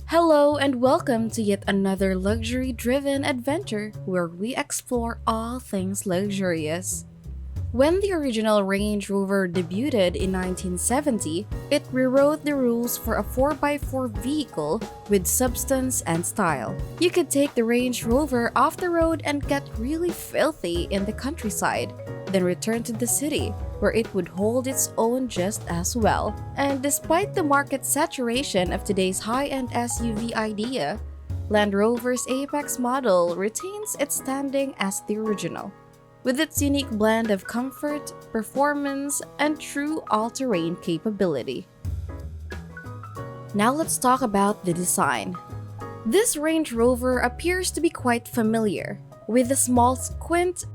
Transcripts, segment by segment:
Hello and welcome to yet another luxury-driven adventure where we explore all things luxurious. When the original Range Rover debuted in 1970, it rewrote the rules for a 4x4 vehicle with substance and style. You could take the Range Rover off the road and get really filthy in the countryside, then return to the city, where it would hold its own just as well. And despite the market saturation of today's high-end SUV idea, Land Rover's Apex model retains its standing as the original, with its unique blend of comfort, performance, and true all-terrain capability. Now let's talk about the design. This Range Rover appears to be quite familiar. With a small squint,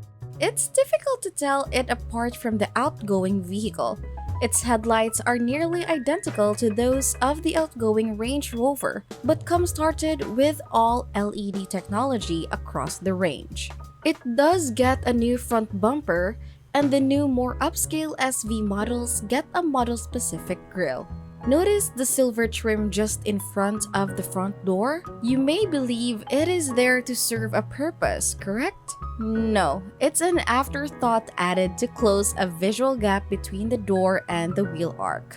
it's difficult to tell it apart from the outgoing vehicle. Its headlights are nearly identical to those of the outgoing Range Rover, but come started with all LED technology across the range. It does get a new front bumper, and the new more upscale SV models get a model-specific grille. Notice the silver trim just in front of the front door? You may believe it is there to serve a purpose, correct? No, it's an afterthought added to close a visual gap between the door and the wheel arch.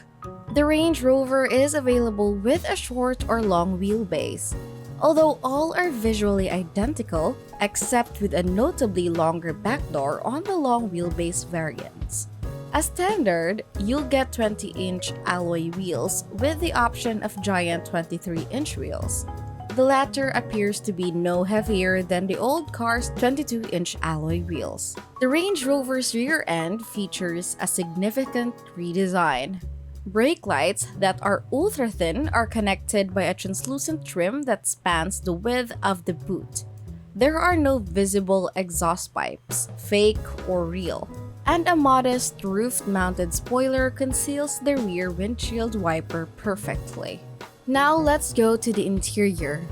The Range Rover is available with a short or long wheelbase, although all are visually identical except with a notably longer back door on the long wheelbase variants. As standard, you'll get 20-inch alloy wheels with the option of giant 23-inch wheels. The latter appears to be no heavier than the old car's 22-inch alloy wheels. The Range Rover's rear end features a significant redesign. Brake lights that are ultra-thin are connected by a translucent trim that spans the width of the boot. There are no visible exhaust pipes, fake or real, and a modest roof-mounted spoiler conceals the rear windshield wiper perfectly. Now let's go to the interior.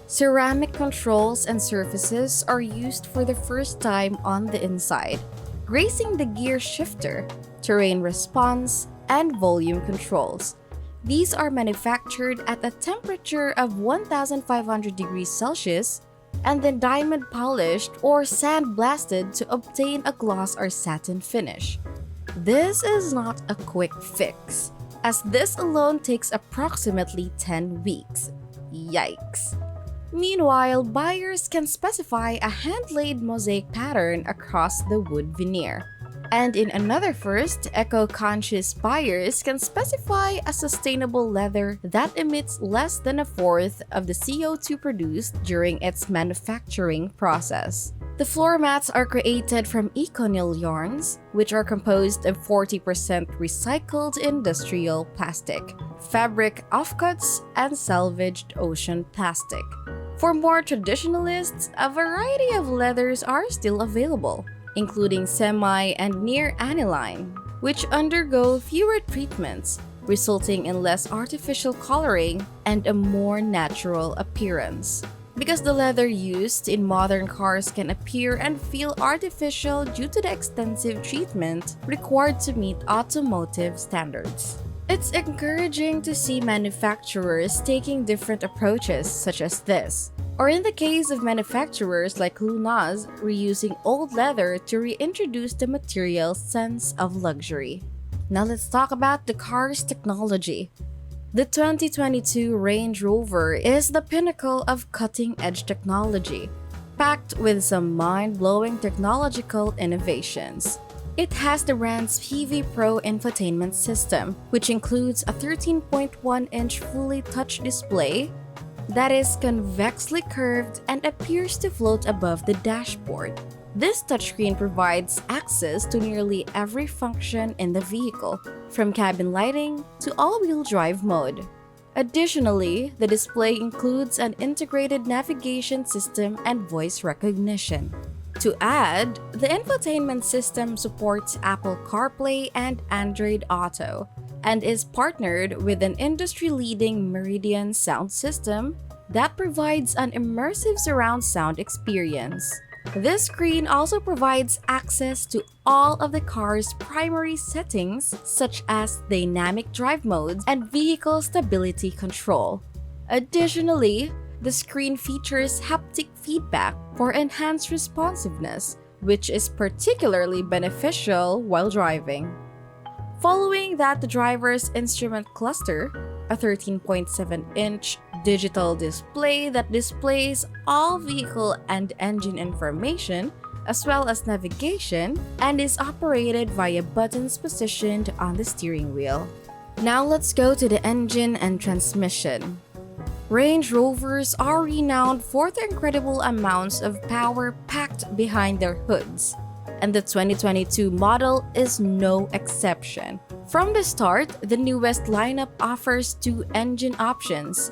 Ceramic controls and surfaces are used for the first time on the inside, gracing the gear shifter, terrain response, and volume controls. These are manufactured at a temperature of 1,500 degrees Celsius and then diamond polished or sandblasted to obtain a gloss or satin finish. This is not a quick fix, as this alone takes approximately 10 weeks. Yikes! Meanwhile, buyers can specify a hand-laid mosaic pattern across the wood veneer. And in another first, eco-conscious buyers can specify a sustainable leather that emits less than a fourth of the CO2 produced during its manufacturing process. The floor mats are created from Econyl yarns, which are composed of 40% recycled industrial plastic, fabric offcuts, and salvaged ocean plastic. For more traditionalists, a variety of leathers are still available, including semi and near aniline, which undergo fewer treatments, resulting in less artificial coloring and a more natural appearance. Because the leather used in modern cars can appear and feel artificial due to the extensive treatment required to meet automotive standards. It's encouraging to see manufacturers taking different approaches such as this, or in the case of manufacturers like Lunaz, reusing old leather to reintroduce the material's sense of luxury. Now let's talk about the car's technology. The 2022 Range Rover is the pinnacle of cutting-edge technology, packed with some mind-blowing technological innovations. It has the brand's PV Pro infotainment system, which includes a 13.1-inch fully touch display that is convexly curved and appears to float above the dashboard. This touchscreen provides access to nearly every function in the vehicle, from cabin lighting to all-wheel drive mode. Additionally, the display includes an integrated navigation system and voice recognition. To add, the infotainment system supports Apple CarPlay and Android Auto, and is partnered with an industry-leading Meridian sound system that provides an immersive surround sound experience. This screen also provides access to all of the car's primary settings, such as dynamic drive modes and vehicle stability control. Additionally, the screen features haptic feedback for enhanced responsiveness, which is particularly beneficial while driving. Following that, the driver's instrument cluster, a 13.7-inch digital display that displays all vehicle and engine information, as well as navigation, and is operated via buttons positioned on the steering wheel. Now let's go to the engine and transmission. Range Rovers are renowned for the incredible amounts of power packed behind their hoods, and the 2022 model is no exception. From the start, the newest lineup offers two engine options: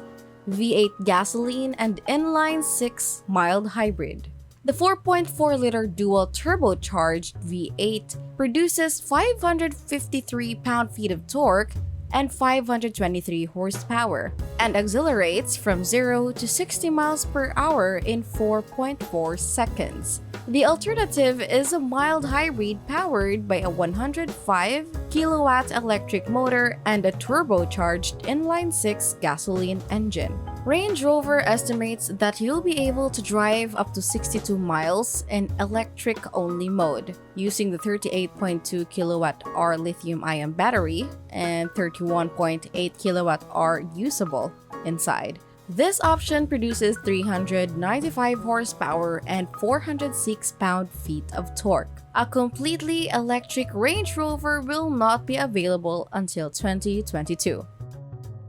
V8 gasoline and inline-6 mild hybrid. The 4.4-liter dual turbocharged V8 produces 553 pound-feet of torque and 523 horsepower, and accelerates from 0 to 60 miles per hour in 4.4 seconds. The alternative is a mild hybrid powered by a 105 kilowatt electric motor and a turbocharged inline-6 gasoline engine. Range Rover estimates that you'll be able to drive up to 62 miles in electric-only mode, using the 38.2 kilowatt-hour lithium-ion battery and 31.8 kilowatt-hour usable inside. This option produces 395 horsepower and 406 pound-feet of torque. A completely electric Range Rover will not be available until 2022.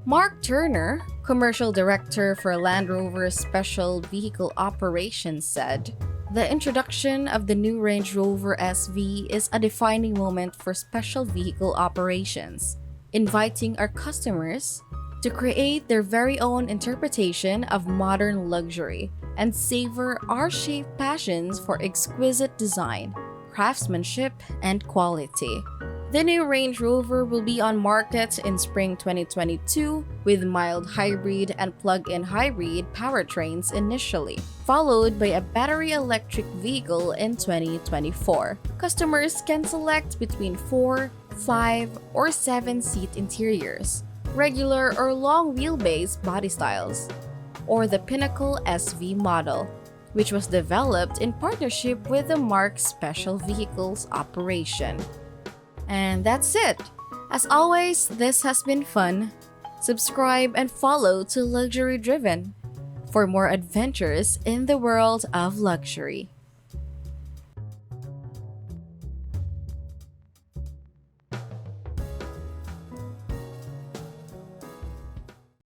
Mark Turner, commercial director for Land Rover Special Vehicle Operations, said, "The introduction of the new Range Rover SV is a defining moment for special vehicle operations, inviting our customers to create their very own interpretation of modern luxury and savor our shaped passions for exquisite design, craftsmanship, and quality." The new Range Rover will be on market in spring 2022 with mild hybrid and plug-in hybrid powertrains initially, followed by a battery electric vehicle in 2024. Customers can select between 4, 5, or 7-seat interiors, regular or long wheelbase body styles, or the Pinnacle SV model, which was developed in partnership with the Mark Special Vehicles Operation. And that's it. As always, this has been fun. Subscribe and follow to Luxury Driven for more adventures in the world of luxury.